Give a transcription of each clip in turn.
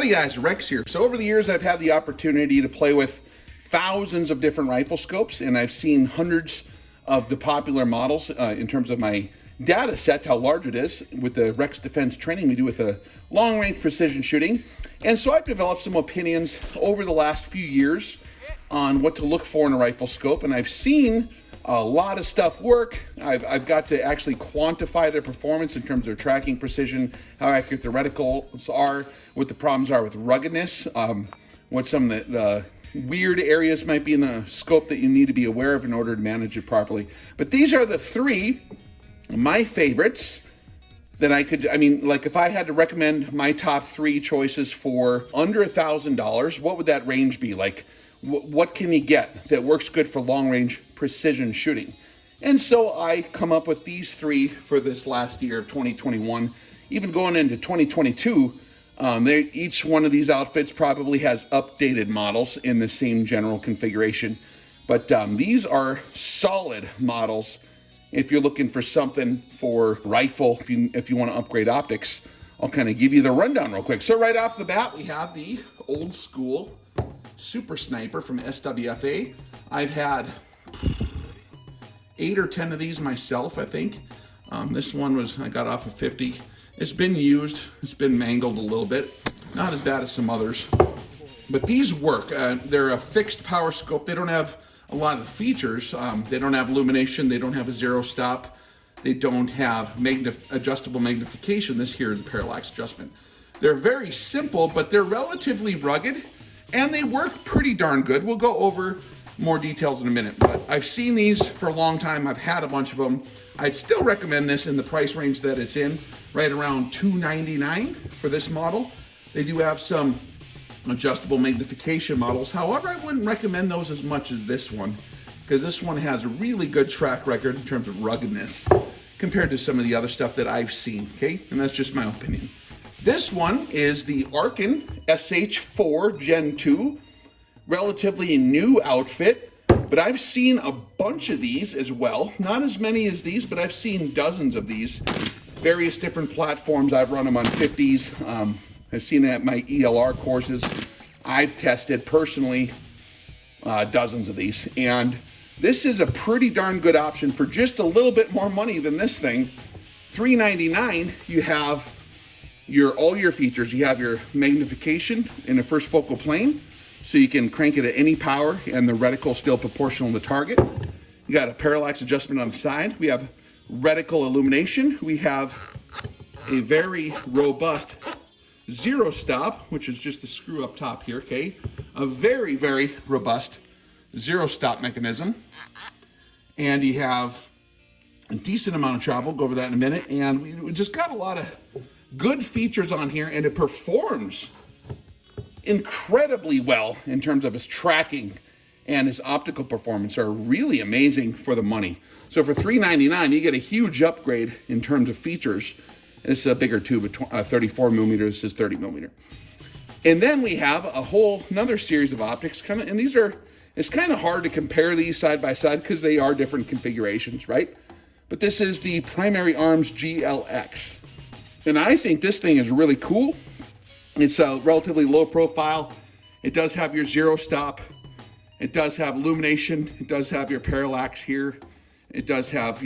Howdy guys, Rex here. So over the years I've had the opportunity to play with thousands of different rifle scopes, and I've seen hundreds of the popular models in terms of my data set, how large it is with the Rex Defense training we do with the long range precision shooting. And so I've developed some opinions over the last few years on what to look for in a rifle scope, and I've seen a lot of stuff work. I've got to actually quantify their performance in terms of their tracking precision, how accurate the reticles are, what the problems are with ruggedness, what some of the weird areas might be in the scope that you need to be aware of in order to manage it properly. But these are the three, my favorites, that like if I had to recommend my top three choices for under $1,000, what would that range be? Like, what can you get that works good for long range precision shooting? And so I come up with these three for this last year of 2021, even going into 2022. Each one of these outfits probably has updated models in the same general configuration, but these are solid models if you're looking for something for rifle. If you want to upgrade optics, I'll kind of give you the rundown real quick. So right off the bat, we have the old school Super Sniper from SWFA. I've had 8 or 10 of these myself, I think. This one I got off of 50. It's been used, it's been mangled a little bit. Not as bad as some others, but these work. They're a fixed power scope. They don't have a lot of features. They don't have illumination. They don't have a zero stop. They don't have adjustable magnification. This here is a parallax adjustment. They're very simple, but they're relatively rugged, and they work pretty darn good. We'll go over more details in a minute, but I've seen these for a long time. I've had a bunch of them. I'd still recommend this in the price range that it's in, right around $299 for this model. They do have some adjustable magnification models. However, I wouldn't recommend those as much as this one, because this one has a really good track record in terms of ruggedness compared to some of the other stuff that I've seen, okay? And that's just my opinion. This one is the Arken SH4 Gen 2, relatively new outfit, but I've seen a bunch of these as well. Not as many as these, but I've seen dozens of these. Various different platforms. I've run them on 50s. I've seen it at my ELR courses. I've tested personally dozens of these, and this is a pretty darn good option for just a little bit more money than this thing. $399, you have all your features. You have your magnification in the first focal plane, so you can crank it at any power and the reticle still proportional to the target. You got a parallax adjustment on the side. We have reticle illumination. We have a very robust zero stop, which is just the screw up top here, okay? A very, very robust zero stop mechanism. And you have a decent amount of travel. We'll go over that in a minute. And we just got a lot of good features on here, and it performs incredibly well in terms of its tracking, and its optical performance are really amazing for the money. So for $399, you get a huge upgrade in terms of features. This is a bigger tube, 34 millimeters, this is 30 millimeter. And then we have another series of optics, and it's kind of hard to compare these side by side because they are different configurations, right? But this is the Primary Arms GLX. And I think this thing is really cool. It's a relatively low profile. It does have your zero stop. It does have illumination. It does have your parallax here. It does have,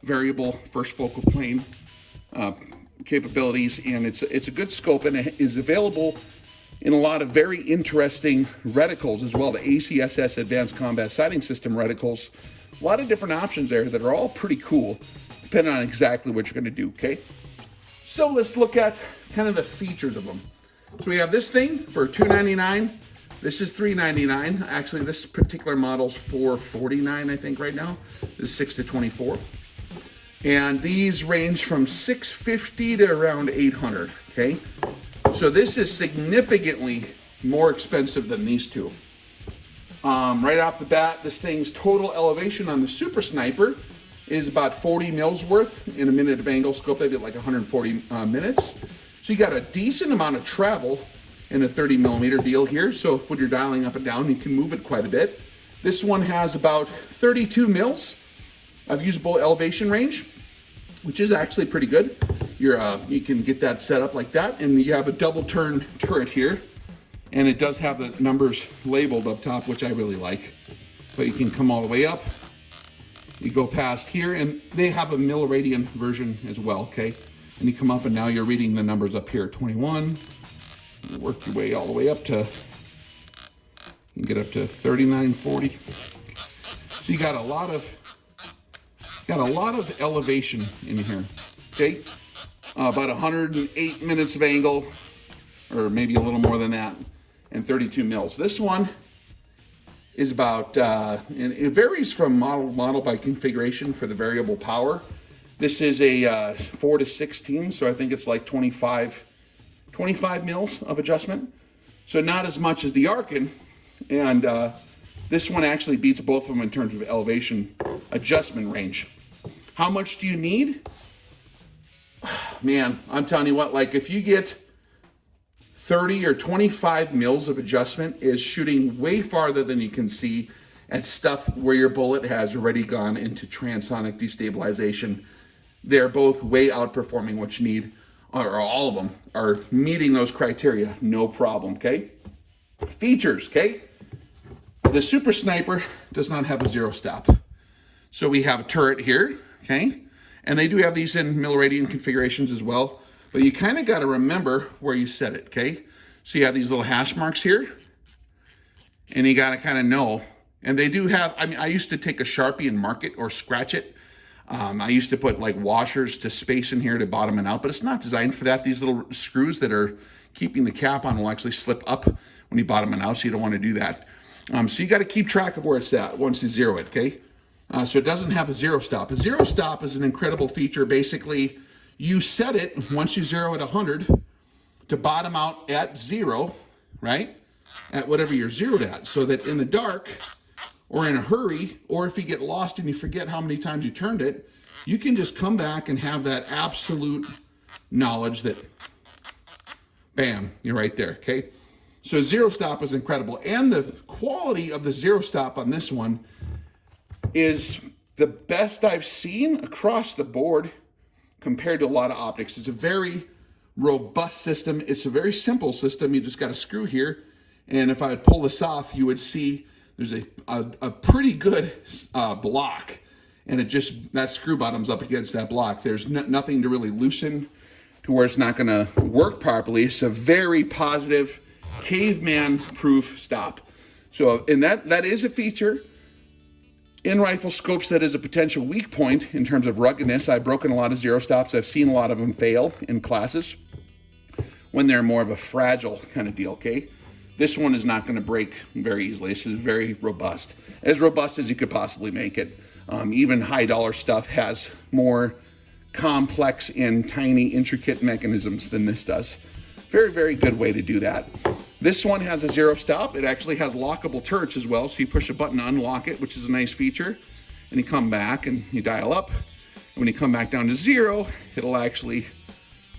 variable first focal plane capabilities, and it's a good scope, and it is available in a lot of very interesting reticles as well. The ACSS Advanced Combat Sighting System reticles. A lot of different options there that are all pretty cool, depending on exactly what you're going to do, okay? So let's look at kind of the features of them. So we have this thing for $299. This is $399. Actually, this particular model's $449, I think, right now. This is 6 to 24. And these range from $650 to around $800, okay? So this is significantly more expensive than these two. Right off the bat, this thing's total elevation on the Super Sniper is about 40 mils worth in a minute of angle scope. They get like 140 minutes. So you got a decent amount of travel in a 30 millimeter deal here. So when you're dialing up and down, you can move it quite a bit. This one has about 32 mils of usable elevation range, which is actually pretty good. you can get that set up like that, and you have a double turn turret here, and it does have the numbers labeled up top, which I really like. But you can come all the way up. You go past here, and they have a milliradian version as well, okay? And you come up, and now you're reading the numbers up here, 21. You work your way all the way up to, you can get up to 39, 40. So you got a lot of elevation in here, okay? About 108 minutes of angle, or maybe a little more than that, and 32 mils. This one is about, and it varies from model to model by configuration for the variable power. This is a 4 to 16, so I think it's like 25 mils of adjustment. So not as much as the Arken, and this one actually beats both of them in terms of elevation adjustment range. How much do you need? Man, I'm telling you what, like if you get 30 or 25 mils of adjustment is shooting way farther than you can see at stuff where your bullet has already gone into transonic destabilization. They're both way outperforming what you need, or all of them are meeting those criteria, no problem, okay? Features, okay? The Super Sniper does not have a zero stop. So we have a turret here, okay? And they do have these in milliradian configurations as well, but you kind of got to remember where you set it, okay? So you have these little hash marks here, and you got to kind of know. And they do have, I mean, I used to take a Sharpie and mark it or scratch it. I used to put like washers to space in here to bottom it out, but it's not designed for that. These little screws that are keeping the cap on will actually slip up when you bottom it out, so you don't want to do that. So you got to keep track of where it's at once you zero it, okay? So it doesn't have a zero stop. A zero stop is an incredible feature. Basically, you set it once you zero at 100 to bottom out at 0, right? At whatever you're zeroed at, so that in the dark or in a hurry, or if you get lost and you forget how many times you turned it, you can just come back and have that absolute knowledge that, bam, you're right there, okay? So zero stop is incredible. And the quality of the zero stop on this one is the best I've seen across the board compared to a lot of optics. It's a very robust system. It's a very simple system. You just got a screw here. And if I would pull this off, you would see there's a pretty good block. And it just, that screw bottoms up against that block. There's nothing to really loosen to where it's not gonna work properly. It's a very positive, caveman-proof stop. So, and that is a feature in rifle scopes that is a potential weak point in terms of ruggedness. I've broken a lot of zero stops. I've seen a lot of them fail in classes when they're more of a fragile kind of deal, okay? This one is not gonna break very easily. This is very robust as you could possibly make it. Even high dollar stuff has more complex and tiny intricate mechanisms than this does. Very, very good way to do that. This one has a zero stop. It actually has lockable turrets as well. So you push a button to unlock it, which is a nice feature. And you come back and you dial up. And when you come back down to 0, it'll actually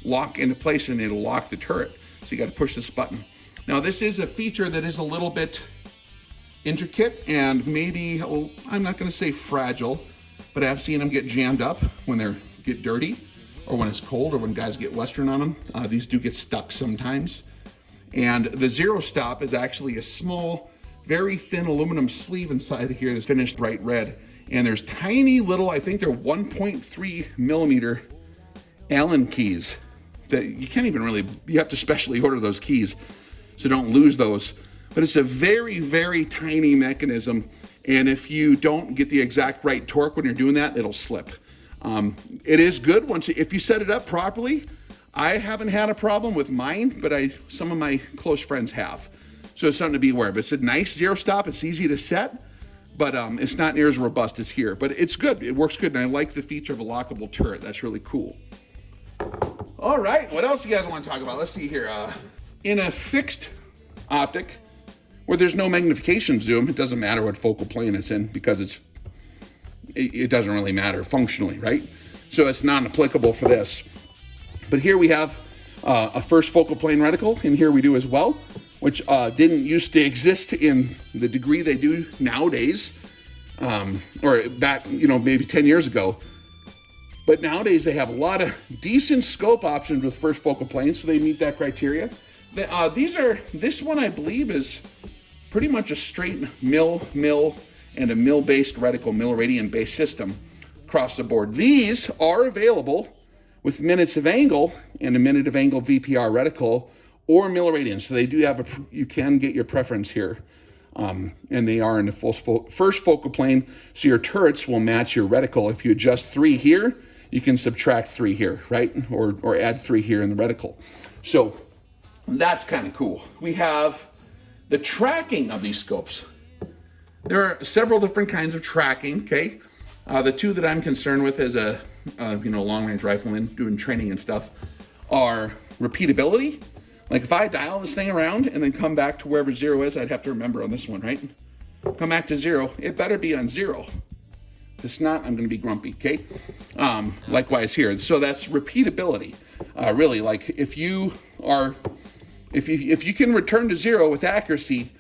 lock into place and it'll lock the turret. So you got to push this button. Now this is a feature that is a little bit intricate and maybe, well, I'm not going to say fragile, but I've seen them get jammed up when they get dirty, or when it's cold, or when guys get Western on them. These do get stuck sometimes. And the zero stop is actually a small, very thin aluminum sleeve inside of here that's finished bright red. And there's tiny little, I think they're 1.3 millimeter Allen keys that you can't even really, you have to specially order those keys so don't lose those. But it's a very, very tiny mechanism. And if you don't get the exact right torque when you're doing that, it'll slip. It is good if you set it up properly. I haven't had a problem with mine, but some of my close friends have. So it's something to be aware of. It's a nice zero stop. It's easy to set, but it's not near as robust as here. But it's good. It works good, and I like the feature of a lockable turret. That's really cool. All right, what else do you guys want to talk about? Let's see here. In a fixed optic, where there's no magnification zoom, it doesn't matter what focal plane it's in because it doesn't really matter functionally, right? So it's non-applicable for this. But here we have a first focal plane reticle, and here we do as well, which didn't used to exist in the degree they do nowadays, or back, maybe 10 years ago. But nowadays they have a lot of decent scope options with first focal plane, so they meet that criteria. This one I believe is pretty much a straight mill, and a mill-based reticle, mill-radian-based system across the board. These are available with minutes of angle and a minute of angle VPR reticle or mill-radian. So they do have you can get your preference here. And they are in the first focal plane, so your turrets will match your reticle. If you adjust 3 here, you can subtract 3 here, right? Or add 3 here in the reticle. So that's kind of cool. We have the tracking of these scopes. There are several different kinds of tracking, okay? The two that I'm concerned with as a long-range rifleman doing training and stuff are repeatability. Like if I dial this thing around and then come back to wherever 0 is, I'd have to remember on this one, right? Come back to 0, it better be on 0. If it's not, I'm gonna be grumpy, okay? Likewise here, so that's repeatability. Really, like if you can return to 0 with accuracy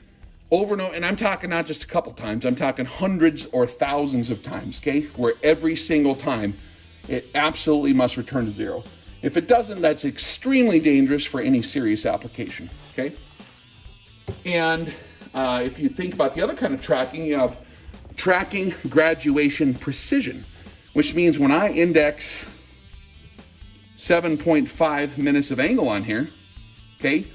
over and over, and I'm talking not just a couple times, I'm talking hundreds or thousands of times, okay? Where every single time it absolutely must return to 0. If it doesn't, that's extremely dangerous for any serious application, okay? And if you think about the other kind of tracking, you have tracking graduation precision, which means when I index 7.5 minutes of angle on here, okay,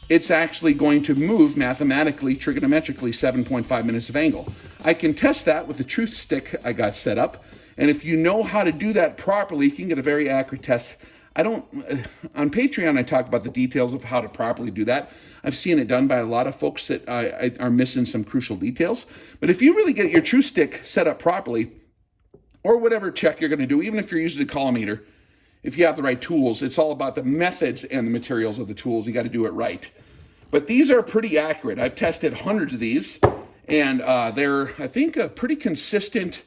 it's actually going to move mathematically, trigonometrically, 7.5 minutes of angle. I can test that with the truth stick I got set up, and if you know how to do that properly, you can get a very accurate test. On Patreon, I talk about the details of how to properly do that. I've seen it done by a lot of folks that are missing some crucial details. But if you really get your truth stick set up properly, or whatever check you're gonna do, even if you're using a collimator, if you have the right tools, it's all about the methods and the materials of the tools. You got to do it right. But these are pretty accurate. I've tested hundreds of these, and they're, I think, a pretty consistent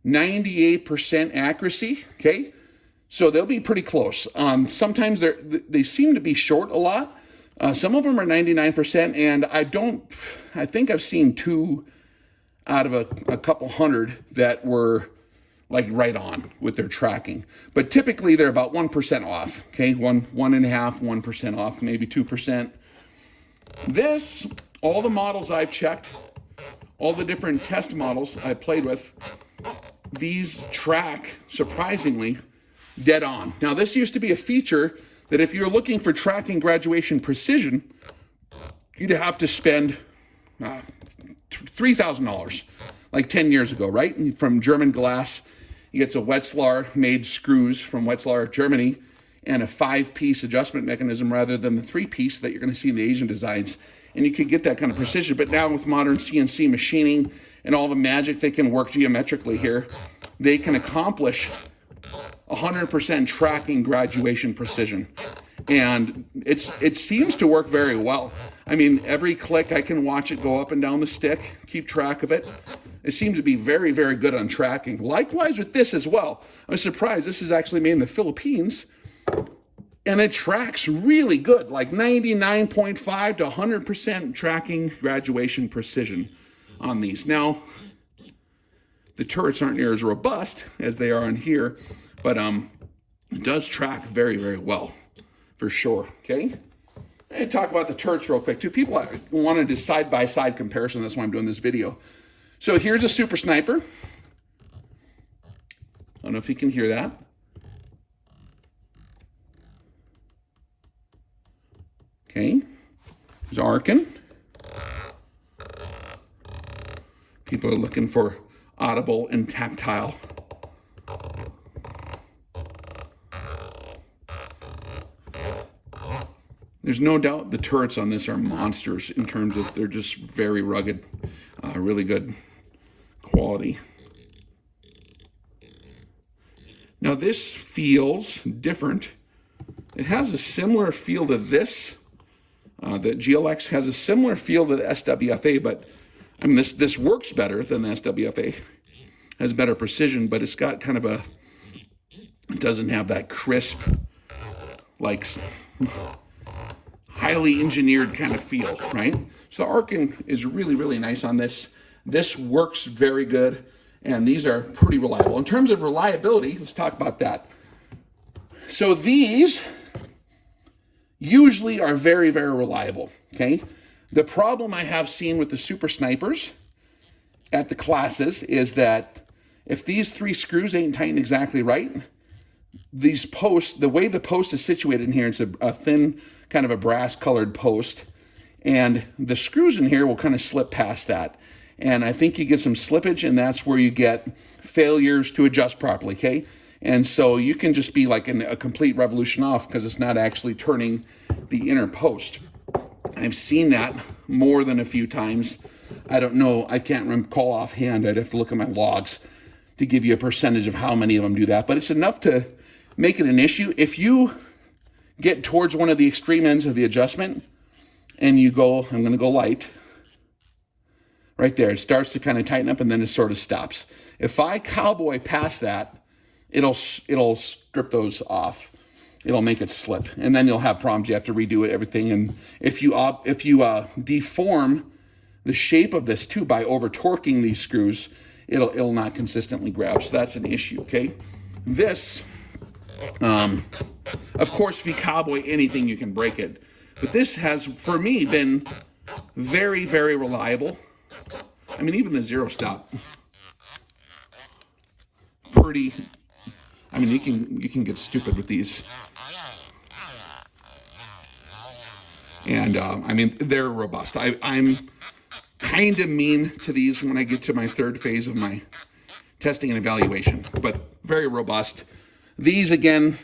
98% accuracy, okay? So they'll be pretty close. Sometimes they seem to be short a lot. Some of them are 99%, and I think I've seen 2 out of a couple hundred that were like right on with their tracking. But typically they're about 1% off, okay? 1.5% off, maybe 2%. All the models I've checked, all the different test models I played with, these track, surprisingly, dead on. Now this used to be a feature that if you're looking for tracking graduation precision, you'd have to spend $3,000, like 10 years ago, right? From German glass. You get some Wetzlar-made screws from Wetzlar, Germany, and a 5-piece adjustment mechanism rather than the 3-piece that you're going to see in the Asian designs. And you could get that kind of precision. But now with modern CNC machining and all the magic they can work geometrically here, they can accomplish 100% tracking graduation precision. And it seems to work very well. I mean, every click I can watch it go up and down the stick, keep track of it. It seems to be very, very good on tracking. Likewise with this as well. I was surprised. This is actually made in the Philippines, and it tracks really good, like 99.5 to 100% tracking graduation precision on these. Now, the turrets aren't near as robust as they are on here, but it does track very, very well, for sure, okay? And talk about the turrets real quick, too. People wanted a side-by-side comparison. That's why I'm doing this video. So here's a Super Sniper. I don't know if you can hear that. Okay. There's Arken. People are looking for audible and tactile. There's no doubt the turrets on this are monsters in terms of they're just very rugged, really good quality. Now this feels different. It has a similar feel to this. The GLX has a similar feel to the SWFA, but I mean this works better than the SWFA. Has better precision, but it's got kind of it doesn't have that crisp, like highly engineered kind of feel, right? So Arken is really, really nice on this. This works very good. And these are pretty reliable. In terms of reliability, let's talk about that. So these usually are very, very reliable, okay? The problem I have seen with the Super Snipers at the classes is that if these 3 screws ain't tightened exactly right, these posts, the way the post is situated in here, it's a thin, kind of a brass colored post, and the screws in here will kind of slip past that. And I think you get some slippage, and that's where you get failures to adjust properly, okay? And so you can just be like a complete revolution off because it's not actually turning the inner post. I've seen that more than a few times. I don't know, I can't recall offhand. I'd have to look at my logs to give you a percentage of how many of them do that. But it's enough to make it an issue. If you get towards one of the extreme ends of the adjustment and you go, I'm going to go light, right there, it starts to kind of tighten up and then it sort of stops. If I cowboy past that, it'll strip those off. It'll make it slip, and then you'll have problems. You have to redo it, everything. And if you deform the shape of this too by over torquing these screws, it'll not consistently grab. So that's an issue. Okay, this, of course, if you cowboy anything, you can break it. But this has, for me, been very, very reliable. I mean, even the zero stop, pretty. I mean, you can get stupid with these. And I mean, they're robust. I'm kind of mean to these when I get to my third phase of my testing and evaluation, but very robust. These, again,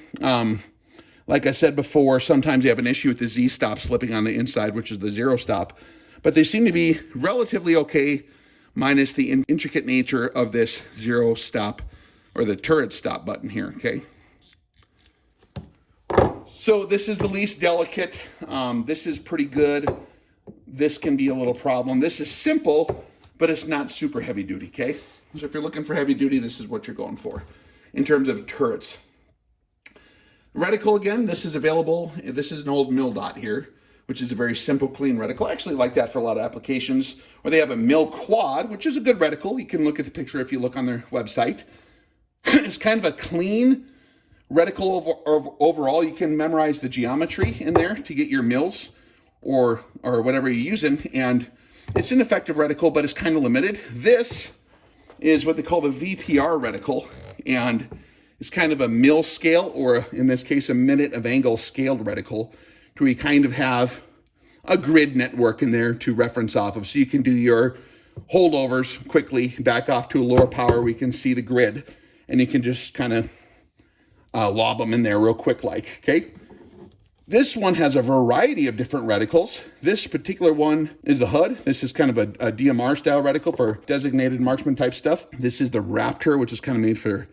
like I said before, sometimes you have an issue with the Z-stop slipping on the inside, which is the zero stop, but they seem to be relatively okay, minus the intricate nature of this zero stop or the turret stop button here, okay? So this is the least delicate. This is pretty good. This can be a little problem. This is simple, but it's not super heavy duty, okay? So if you're looking for heavy duty, this is what you're going for in terms of turrets. Reticle, again, this is available. This is an old mill dot here, which is a very simple, clean reticle. I actually like that for a lot of applications. Or they have a mill quad, which is a good reticle. You can look at the picture if you look on their website. It's kind of a clean reticle overall. You can memorize the geometry in there to get your mills or whatever you're using, and it's an effective reticle, but it's kind of limited. This is what they call the VPR reticle, and it's kind of a mill scale, or in this case, a minute of angle scaled reticle, to where you kind of have a grid network in there to reference off of, so you can do your holdovers quickly, back off to a lower power where you can see the grid, and you can just kind of lob them in there real quick like, okay? This one has a variety of different reticles. This particular one is the HUD. This is kind of a DMR style reticle for designated marksman type stuff. This is the Raptor, which is kind of made for,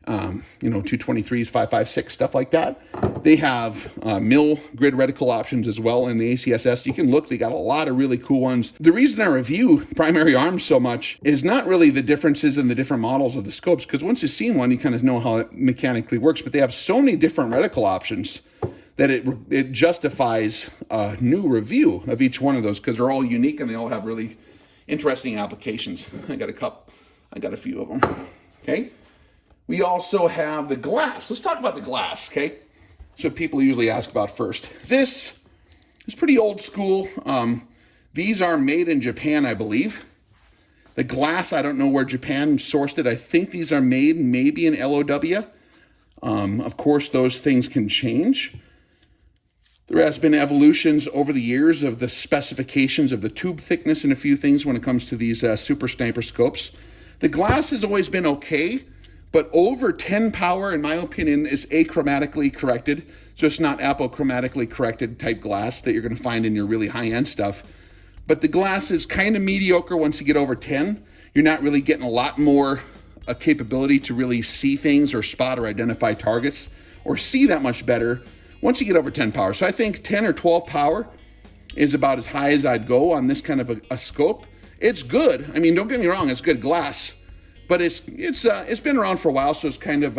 223s, 5.56, stuff like that. They have mill grid reticle options as well in the ACSS. You can look, they got a lot of really cool ones. The reason I review primary arms so much is not really the differences in the different models of the scopes, because once you've seen one, you kind of know how it mechanically works, but they have so many different reticle options that it justifies a new review of each one of those, because they're all unique and they all have really interesting applications. I got a few of them, okay? We also have the glass. Let's talk about the glass, okay? That's what people usually ask about first. This is pretty old school. These are made in Japan, I believe. The glass, I don't know where Japan sourced it. I think these are made maybe in LOW. Of course, those things can change. There has been evolutions over the years of the specifications of the tube thickness and a few things when it comes to these Super Sniper scopes. The glass has always been okay, but over 10 power, in my opinion, is achromatically corrected. So it's not apochromatically corrected type glass that you're going to find in your really high-end stuff. But the glass is kind of mediocre once you get over 10. You're not really getting a lot more capability to really see things or spot or identify targets or see that much better once you get over 10 power. So I think 10 or 12 power is about as high as I'd go on this kind of a scope. It's good. I mean, don't get me wrong, it's good glass. But it's been around for a while, so it's kind of,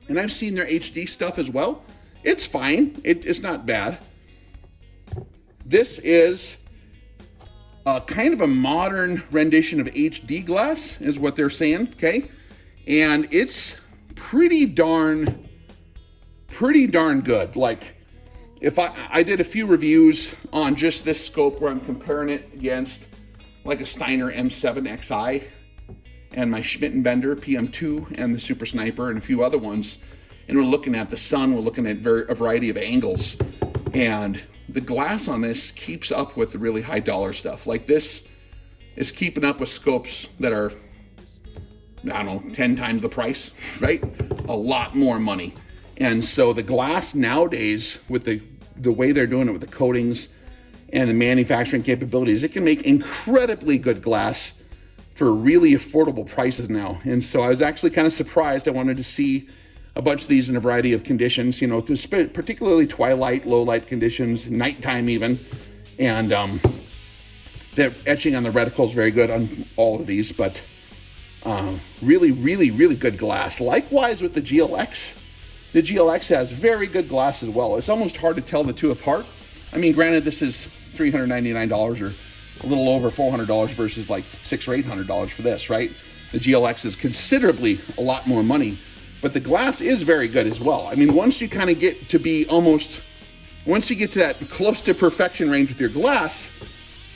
and I've seen their HD stuff as well. It's fine. It's not bad. This is kind of a modern rendition of HD glass is what they're saying, okay? And it's pretty darn good. Like, if I did a few reviews on just this scope where I'm comparing it against like a Steiner M7 XI and my Schmidt & Bender PM2 and the Super Sniper and a few other ones, and we're looking at the sun, we're looking at a variety of angles, and the glass on this keeps up with the really high dollar stuff. Like, this is keeping up with scopes that are, I don't know, 10 times the price, right? A lot more money. And so the glass nowadays, with the way they're doing it with the coatings and the manufacturing capabilities, it can make incredibly good glass for really affordable prices now. And so I was actually kind of surprised. I wanted to see a bunch of these in a variety of conditions, you know, particularly twilight, low light conditions, nighttime even. And the etching on the reticle is very good on all of these, but really, really, really good glass. Likewise with the GLX. The GLX has very good glass as well. It's almost hard to tell the two apart. I mean, granted, this is $399 or a little over $400 versus like $600 or $800 for this, right? The GLX is considerably a lot more money, but the glass is very good as well. I mean, once you kind of get to be once you get to that close to perfection range with your glass,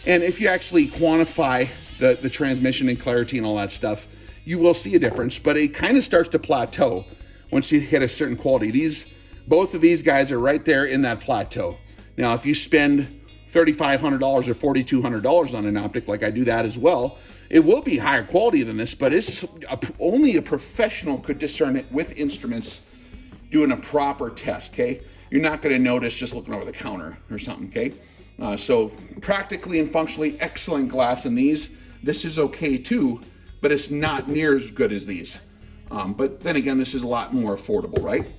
and if you actually quantify the transmission and clarity and all that stuff, you will see a difference, but it kind of starts to plateau once you hit a certain quality. Both of these guys are right there in that plateau. Now, if you spend $3,500 or $4,200 on an optic, like I do that as well, it will be higher quality than this, but it's only a professional could discern it with instruments doing a proper test, okay? You're not gonna notice just looking over the counter or something, okay? So practically and functionally excellent glass in these. This is okay too, but it's not near as good as these. But then again, this is a lot more affordable, right?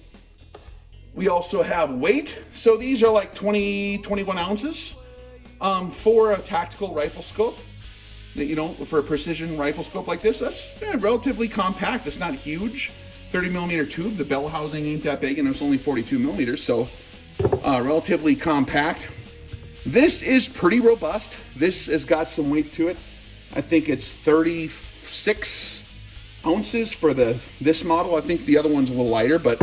We also have weight. So these are like 21 ounces for a tactical rifle scope. You know, for a precision rifle scope like this, that's relatively compact. It's not huge. 30 millimeter tube. The bell housing ain't that big, and it's only 42 millimeters, so relatively compact. This is pretty robust. This has got some weight to it. I think it's 36 ounces for this model. I think the other one's a little lighter, but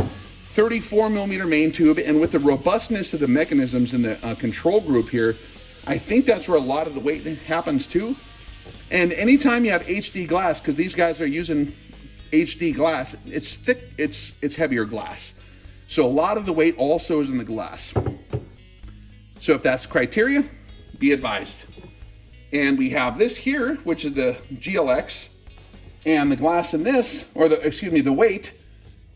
34 millimeter main tube, and with the robustness of the mechanisms in the control group here, I think that's where a lot of the weight happens too. And anytime you have HD glass, because these guys are using HD glass, it's thick, it's heavier glass. So a lot of the weight also is in the glass. So if that's criteria, be advised. And we have this here, which is the GLX, and the glass in this, or the weight,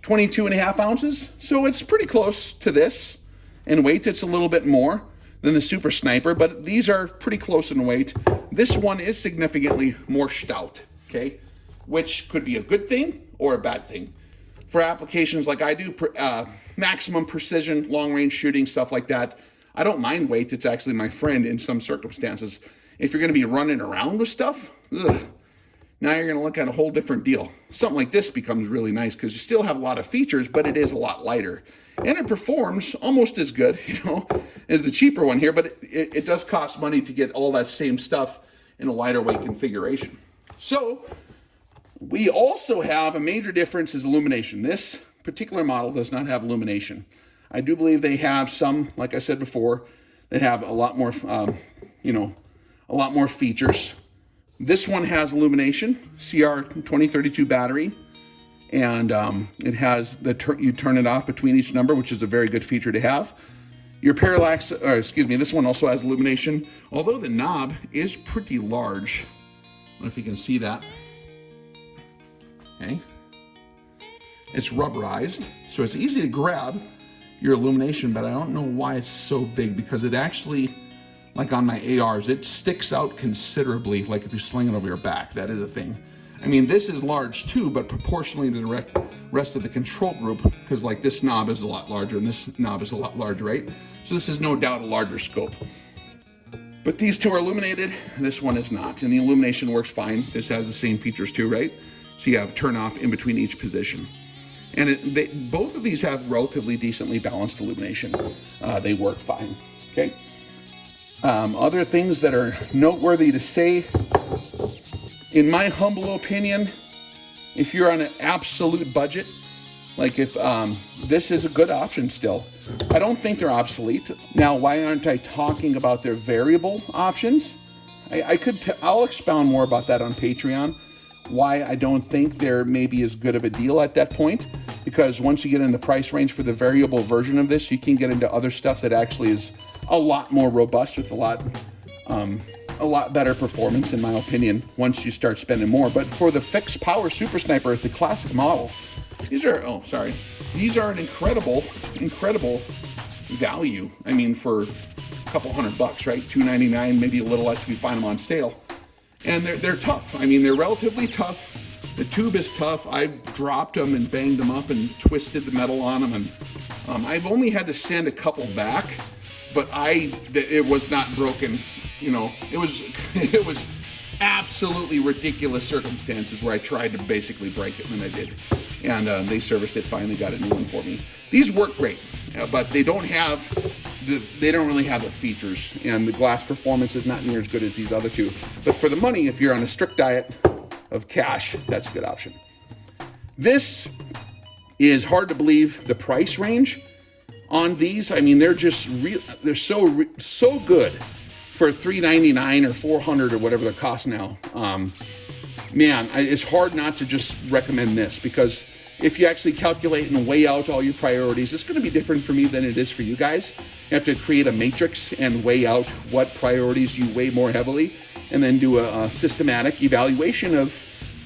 22.5 ounces. So it's pretty close to this. In weight, it's a little bit more than the Super Sniper, but these are pretty close in weight. This one is significantly more stout, okay? Which could be a good thing or a bad thing. For applications like I do, maximum precision, long-range shooting, stuff like that, I don't mind weight. It's actually my friend in some circumstances. If you're gonna be running around with stuff, now you're gonna look at a whole different deal. Something like this becomes really nice because you still have a lot of features, but it is a lot lighter. And it performs almost as good, you know, as the cheaper one here, but it does cost money to get all that same stuff in a lighter weight configuration. So we also have a major difference is illumination. This particular model does not have illumination. I do believe they have some, like I said before, that have a lot more, you know, a lot more features. This one has illumination, CR2032 battery, and it has you turn it off between each number, which is a very good feature to have. Your parallax, this one also has illumination, although the knob is pretty large. I don't know if you can see that. Okay. It's rubberized, so it's easy to grab your illumination, but I don't know why it's so big, because it actually, like on my ARs, it sticks out considerably, like if you sling it over your back. That is a thing. I mean, this is large too, but proportionally to the rest of the control group, because like this knob is a lot larger and this knob is a lot larger, right? So this is no doubt a larger scope. But these two are illuminated, this one is not. And the illumination works fine. This has the same features too, right? So you have turn off in between each position. And both of these have relatively decently balanced illumination. They work fine, okay? Other things that are noteworthy to say, in my humble opinion, if you're on an absolute budget, like if this is a good option still. I don't think they're obsolete. Now, why aren't I talking about their variable options? I'll expound more about that on Patreon. Why I don't think they're maybe as good of a deal at that point, because once you get in the price range for the variable version of this, you can get into other stuff that actually is a lot more robust with a lot better performance, in my opinion, once you start spending more. But for the fixed power Super Sniper, the classic model, these are an incredible value. I mean, for a couple $100, right? $299, maybe a little less if you find them on sale. And they're tough. I mean, they're relatively tough. The tube is tough. I've dropped them and banged them up and twisted the metal on them, and I've only had to send a couple back, but it was not broken. You know, it was absolutely ridiculous circumstances where I tried to basically break it, and I did. And they serviced it fine. They got a new one for me. These work great, but they don't really have the features, and the glass performance is not near as good as these other two. But for the money, if you're on a strict diet of cash, that's a good option. This is hard to believe, the price range on these. I mean, they're just they're so good for $399 or $400 or whatever they're cost now. Man, it's hard not to just recommend this, because if you actually calculate and weigh out all your priorities, it's going to be different for me than it is for you guys. You have to create a matrix and weigh out what priorities you weigh more heavily, and then do a systematic evaluation of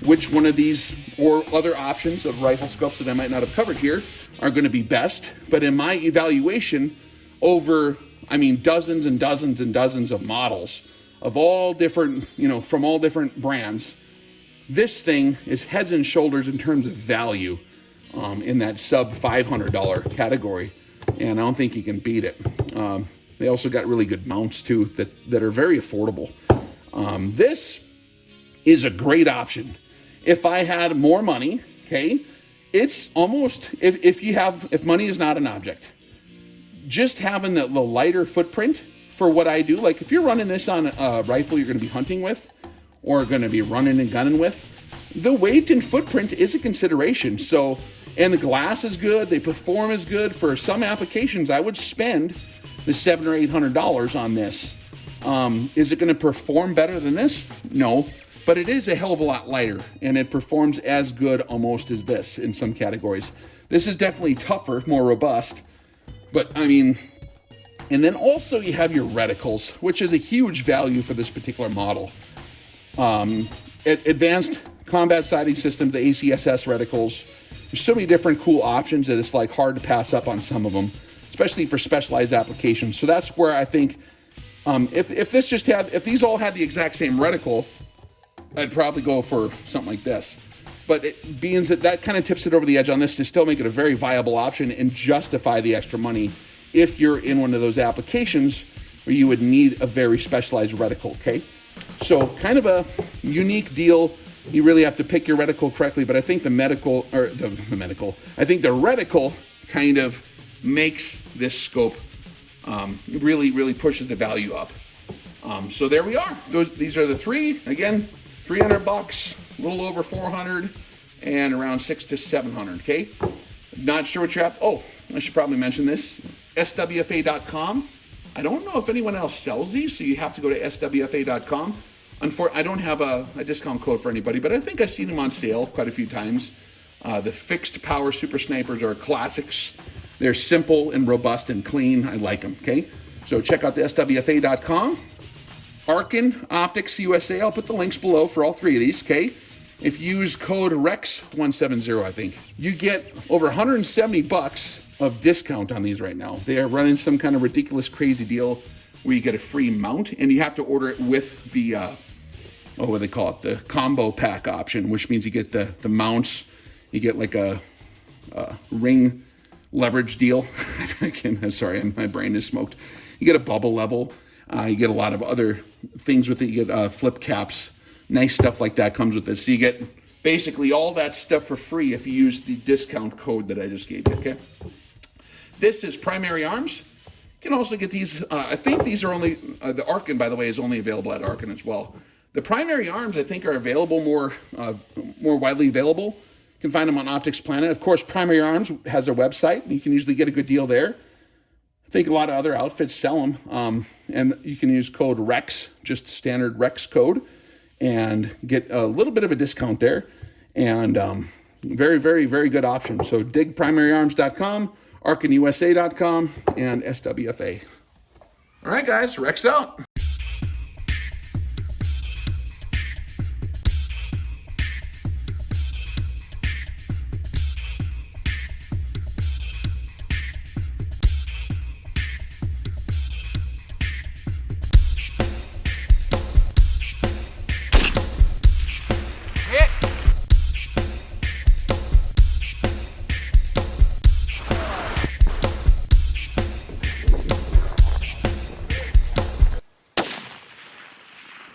which one of these or other options of rifle scopes that I might not have covered here are going to be best. But in my evaluation over, I mean, dozens and dozens and dozens of models of all different, from all different brands, this thing is heads and shoulders in terms of value in that sub $500 category, and I don't think you can beat it. They also got really good mounts too that are very affordable. This is a great option. If I had more money, okay, it's almost, if money is not an object, just having the lighter footprint for what I do, like if you're running this on a rifle you're going to be hunting with, or going to be running and gunning with, the weight and footprint is a consideration. So, and the glass is good, they perform as good. For some applications, I would spend the $700 or $800 on this. Is it going to perform better than this? No, but it is a hell of a lot lighter, and it performs as good almost as this in some categories. This is definitely tougher, more robust, but I mean, and then also you have your reticles, which is a huge value for this particular model. Advanced combat sighting systems, the ACSS reticles. There's so many different cool options that it's like hard to pass up on some of them, especially for specialized applications. So that's where I think, if these all had the exact same reticle, I'd probably go for something like this. But it being that kind of tips it over the edge on this to still make it a very viable option and justify the extra money if you're in one of those applications where you would need a very specialized reticle, okay? So kind of a unique deal. You really have to pick your reticle correctly, but I think the reticle kind of makes this scope really pushes the value up. So there we are. These are the three. Again, $300, a little over $400, and around $600 to $700. Okay. Not sure what you're at. Oh, I should probably mention this. SWFA.com. I don't know if anyone else sells these, so you have to go to SWFA.com. I don't have a discount code for anybody, but I think I've seen them on sale quite a few times. The fixed power Super Snipers are classics. They're simple and robust and clean. I like them, okay? So check out the SWFA.com. Arken Optics USA. I'll put the links below for all three of these, okay? If you use code REX170, I think, you get over $170 of discount on these right now. They are running some kind of ridiculous, crazy deal where you get a free mount, and you have to order it with the, what do they call it? The combo pack option, which means you get the mounts, you get like a ring leverage deal. I'm sorry, my brain is smoked. You get a bubble level. You get a lot of other things with it. You get flip caps, nice stuff like that comes with it. So you get basically all that stuff for free if you use the discount code that I just gave you, okay? This is Primary Arms, You can also get these, I think these are only, the Arken, by the way, is only available at Arken as well. The primary arms, I think, are available more widely available. You can find them on Optics Planet. Of course, Primary Arms has their website. You can usually get a good deal there. I think a lot of other outfits sell them. And you can use code REX, just standard REX code, and get a little bit of a discount there. And very, very, very good option. So digprimaryarms.com, arkenusa.com, and SWFA. All right, guys, Rex out.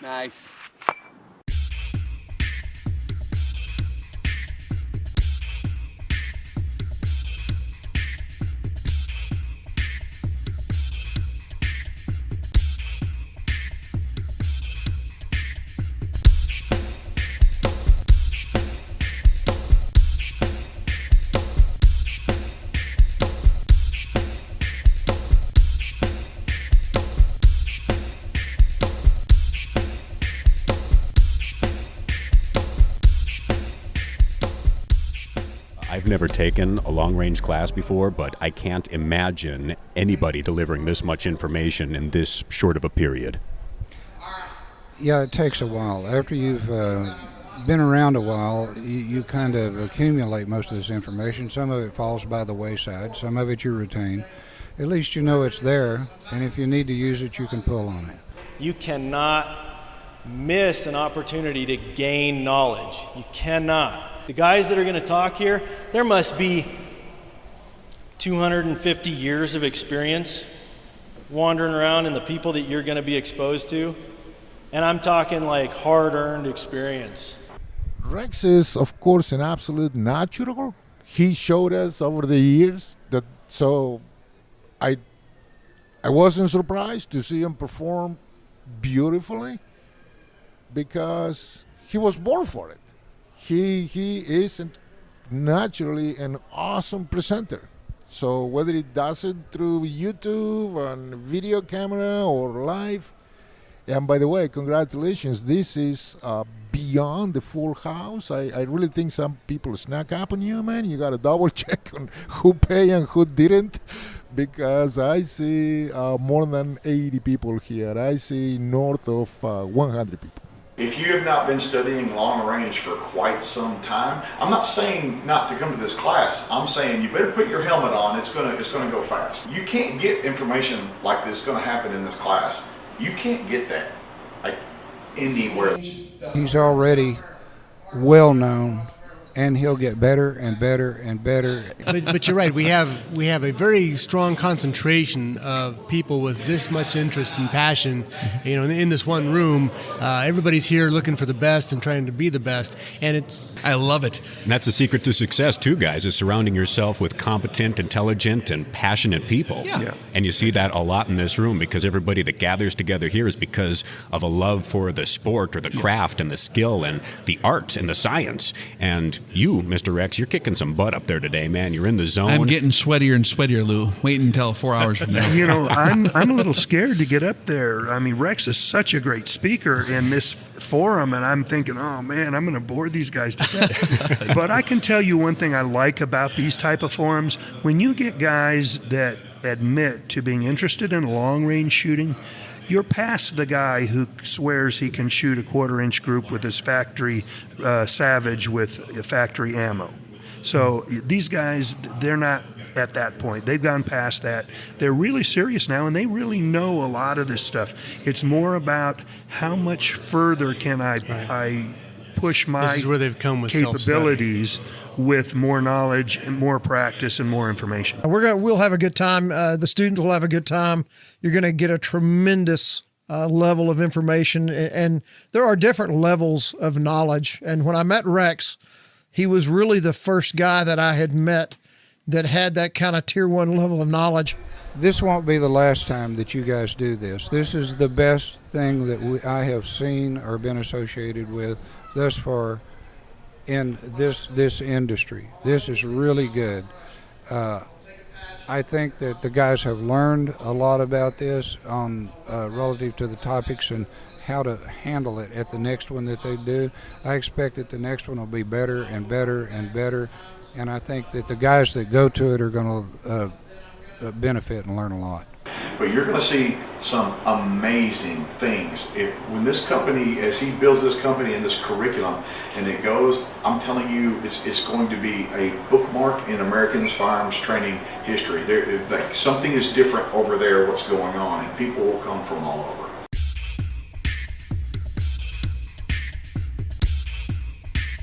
Nice. I've never taken a long-range class before, but I can't imagine anybody delivering this much information in this short of a period. Yeah, it takes a while. After you've been around a while, you kind of accumulate most of this information. Some of it falls by the wayside. Some of it you retain. At least you know it's there, and if you need to use it, you can pull on it. You cannot miss an opportunity to gain knowledge. You cannot. The guys that are going to talk here, there must be 250 years of experience wandering around in the people that you're going to be exposed to. And I'm talking like hard-earned experience. Rex is, of course, an absolute natural. He showed us over the years that, so I wasn't surprised to see him perform beautifully because he was born for it. He is naturally an awesome presenter. So whether he does it through YouTube, on video camera, or live, and by the way, congratulations, this is beyond the full house. I really think some people snuck up on you, man. You got to double check on who paid and who didn't, because I see more than 80 people here. I see north of 100 people. If you have not been studying long range for quite some time, I'm not saying not to come to this class. I'm saying you better put your helmet on. It's gonna go fast. You can't get information like this going to happen in this class. You can't get that like anywhere. He's already well known, and he'll get better and better and better. But you're right. We have a very strong concentration of people with this much interest and passion. You know, in this one room, everybody's here looking for the best and trying to be the best, and I love it. And that's the secret to success, too, guys, is surrounding yourself with competent, intelligent, and passionate people. Yeah. And you see that a lot in this room, because everybody that gathers together here is because of a love for the sport or the craft and the skill and the art and the science. And you, Mr. Rex, you're kicking some butt up there today, man. You're in the zone. I'm getting sweatier and sweatier, Lou. Wait until 4 hours from now. You know, I'm a little scared to get up there. I mean, Rex is such a great speaker in this forum, and I'm thinking, oh man, I'm going to bore these guys to death. But I can tell you one thing I like about these type of forums: when you get guys that admit to being interested in long-range shooting, you're past the guy who swears he can shoot a quarter-inch group with his factory Savage with factory ammo. So these guys, they're not at that point. They've gone past that. They're really serious now, and they really know a lot of this stuff. It's more about how much further can I push my This is where they've come with capabilities with more knowledge and more practice and more information. We'll have a good time. The students will have a good time. You're going to get a tremendous level of information, and there are different levels of knowledge. And when I met Rex, he was really the first guy that I had met that had that kind of tier 1 level of knowledge. this won't be the last time that you guys do this. This is the best thing that I have seen or been associated with thus far in this industry. This is really good. I think that the guys have learned a lot about this on relative to the topics and how to handle it at the next one that they do. I expect that the next one will be better and better and better, and I think that the guys that go to it are going to benefit and learn a lot. But you're going to see some amazing things. When this company, as he builds this company and this curriculum, and it goes, I'm telling you, it's going to be a bookmark in American firearms training history. Like, something is different over there, what's going on, and people will come from all over.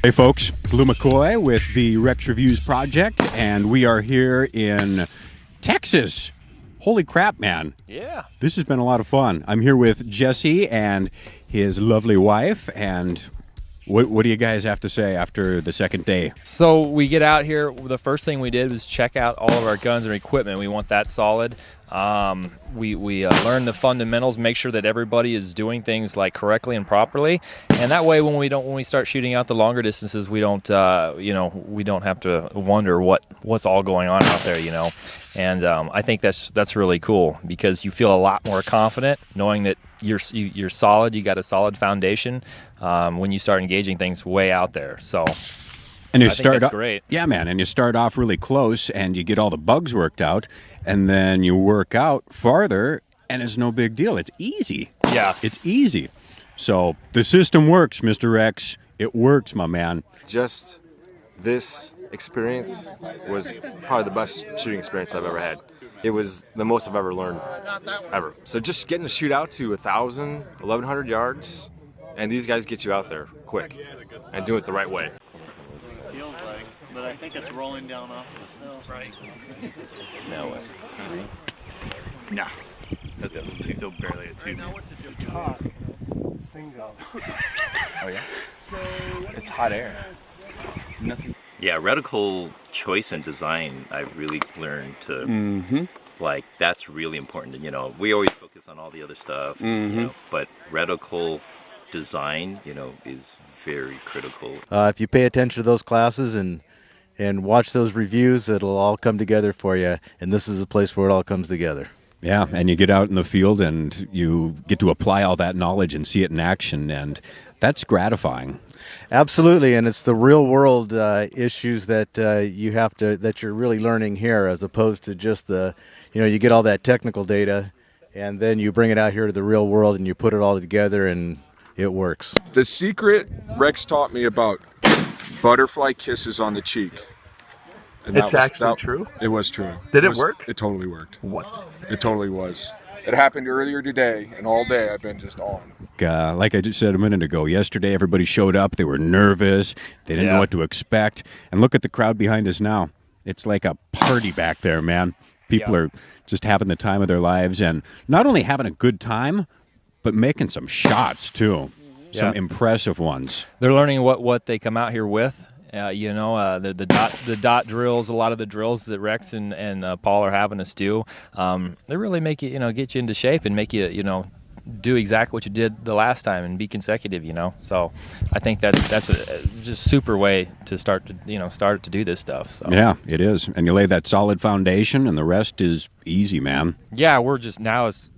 Hey folks, it's Lou McCoy with the Rex Reviews Project, and we are here in Texas. Holy crap, man. Yeah. This has been a lot of fun. I'm here with Jesse and his lovely wife, and what do you guys have to say after the second day? So we get out here, the first thing we did was check out all of our guns and equipment. We want that solid. We learn the fundamentals, make sure that everybody is doing things like correctly and properly, and that way when we start shooting out the longer distances, we don't we don't have to wonder what's all going on out there, And I think that's really cool, because you feel a lot more confident knowing that you're solid. You got a solid foundation when you start engaging things way out there. So. And you I think that's great. Yeah, man. And you start off really close, and you get all the bugs worked out, and then you work out farther, and it's no big deal. It's easy. Yeah, it's easy. So the system works, Mr. Rex. It works, my man. Just this experience was probably the best shooting experience I've ever had. It was the most I've ever learned, ever. So just getting to shoot out to 1,000, 1,100 yards, and these guys get you out there quick and do it the right way. Feels like, but I think it's rolling down off the snow. Right. No way. No. That's still barely a 2. Single. Oh yeah? It's hot air. Nothing. Yeah, reticle choice and design, I've really learned to, like, that's really important. We always focus on all the other stuff, but reticle design, is very critical. If you pay attention to those classes and watch those reviews, it'll all come together for you, and this is the place where it all comes together. Yeah, and you get out in the field and you get to apply all that knowledge and see it in action, and that's gratifying. Absolutely, and it's the real world issues that that you're really learning here, as opposed to just you get all that technical data, and then you bring it out here to the real world and you put it all together and it works. The secret Rex taught me about butterfly kisses on the cheek. And It's actually true? It was true. Did it work? It totally worked. What? It totally was. It happened earlier today, and all day I've been just on. Like I just said a minute ago, yesterday everybody showed up. They were nervous. They didn't know what to expect. And look at the crowd behind us now. It's like a party back there, man. People are just having the time of their lives, and not only having a good time, but making some shots too. Some impressive ones. They're learning what they come out here with. The dot drills, a lot of the drills that Rex and Paul are having us do, they really make you, get you into shape and make you, do exactly what you did the last time and be consecutive, So I think that's a just super way to start to do this stuff. So. Yeah, it is. And you lay that solid foundation, and the rest is easy, man. Yeah, we're just now it's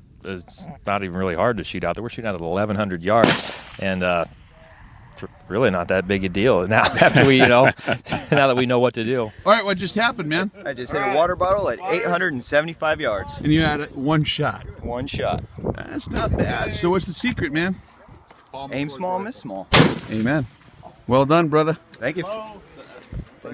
not even really hard to shoot out there. We're shooting out at 1,100 yards, and really not that big a deal now after we, now that we know what to do. All right, what just happened, man? I just hit a water bottle at 875 yards. And you had one shot. One shot. That's not bad. So what's the secret, man? Aim small, miss small. Amen. Well done, brother. Thank you.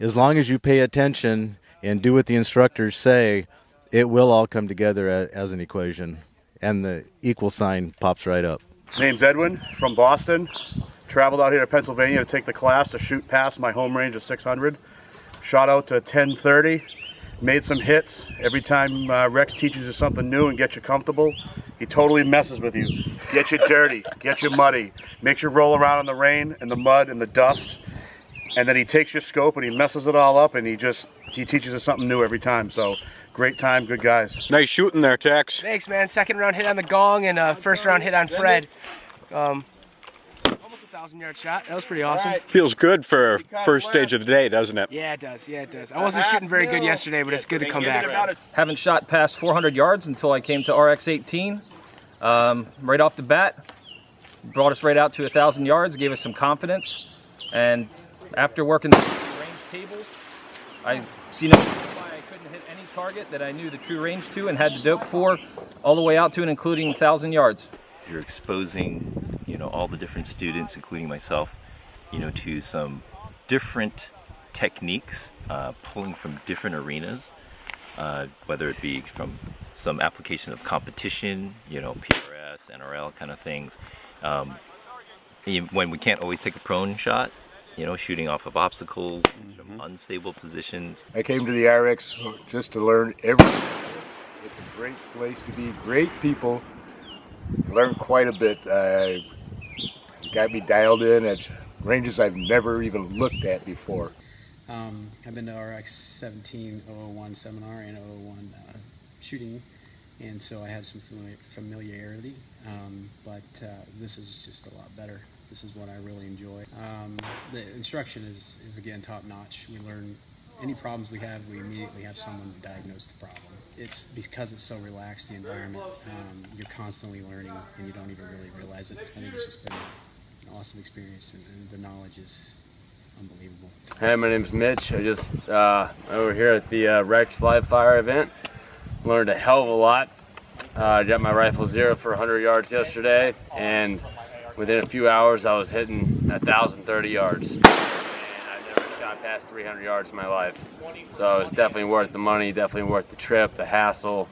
As long as you pay attention and do what the instructors say, it will all come together as an equation, and the equal sign pops right up. Name's Edwin from Boston. Traveled out here to Pennsylvania to take the class to shoot past my home range of 600. Shot out to 1030, made some hits. Every time Rex teaches you something new and gets you comfortable, he totally messes with you. Gets you dirty, gets you muddy, makes you roll around in the rain and the mud and the dust. And then he takes your scope and he messes it all up, and he teaches you something new every time. So Great time, good guys. Nice shooting there, Tex. Thanks, man. Second round hit on the gong and first round hit on Fred. Almost a 1,000-yard shot. That was pretty awesome. Feels good for first stage of the day, doesn't it? Yeah, it does. Yeah, it does. I wasn't shooting very good yesterday, but it's good to come back. Haven't shot past 400 yards until I came to RX-18. Right off the bat, brought us right out to 1,000 yards, gave us some confidence. And after working the range tables, I see no reason why I couldn't hit any target that I knew the true range to and had the dope for, all the way out to and including 1,000 yards. You're exposing, all the different students, including myself, to some different techniques, pulling from different arenas, whether it be from some application of competition, PRS, NRL kind of things. When we can't always take a prone shot, shooting off of obstacles, from unstable positions. I came to the RX just to learn everything. It's a great place to be, great people. Learned quite a bit. Got me dialed in at ranges I've never even looked at before. I've been to RX 17-001 seminar and 001 shooting, and so I had some familiarity, but this is just a lot better. This is what I really enjoy. The instruction is again top notch. We learn any problems we have, we immediately have someone to diagnose the problem. It's because it's so relaxed, the environment, you're constantly learning and you don't even really realize it. I think it's just been an awesome experience, and the knowledge is unbelievable. Hey, my name's Mitch. I just over here at the Rex live fire event. Learned a hell of a lot. I got my rifle zero for 100 yards yesterday, and within a few hours I was hitting 1,030 yards. And I've never shot past 300 yards in my life. So it's definitely worth the money, definitely worth the trip, the hassle,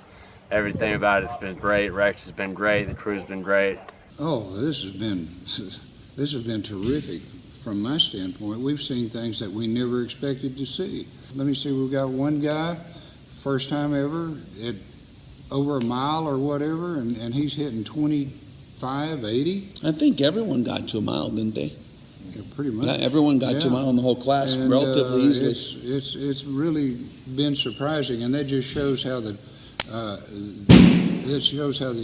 everything about it's been great. Rex has been great, the crew's been great. Oh, this has been terrific from my standpoint. We've seen things that we never expected to see. Let me see, we've got one guy, first time ever, at over a mile or whatever, and he's hitting 25, 80. I think everyone got to a mile, didn't they? Yeah, pretty much. Yeah, everyone got to a mile in the whole class relatively easily. It's really been surprising, and that just shows how the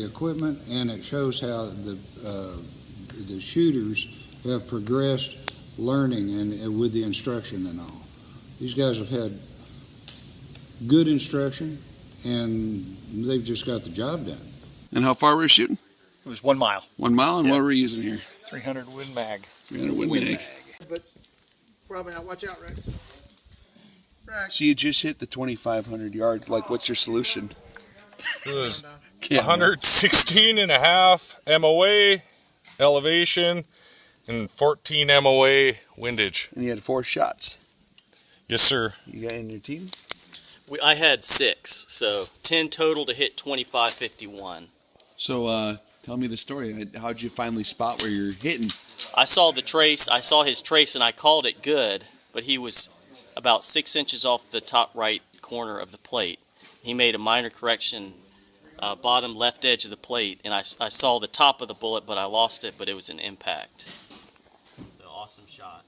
equipment, and it shows how the shooters have progressed learning and with the instruction and all. These guys have had good instruction, and they've just got the job done. And how far were you shooting? It was 1 mile. 1 mile, and what were we using here? 300 Win Mag. 300 Win Mag. But probably not. Watch out, Rex. Rex. So you just hit the 2,500 yards. Like, what's your solution? It was 116 and a half MOA elevation and 14 MOA windage. And you had 4 shots. Yes, sir. You got in your team? I had 6, so 10 total to hit 2551. So tell me the story. How'd you finally spot where you're hitting? I saw the trace. I saw his trace, and I called it good, but he was about 6 inches off the top right corner of the plate. He made a minor correction, bottom left edge of the plate, and I saw the top of the bullet, but I lost it, but it was an impact. So awesome shot.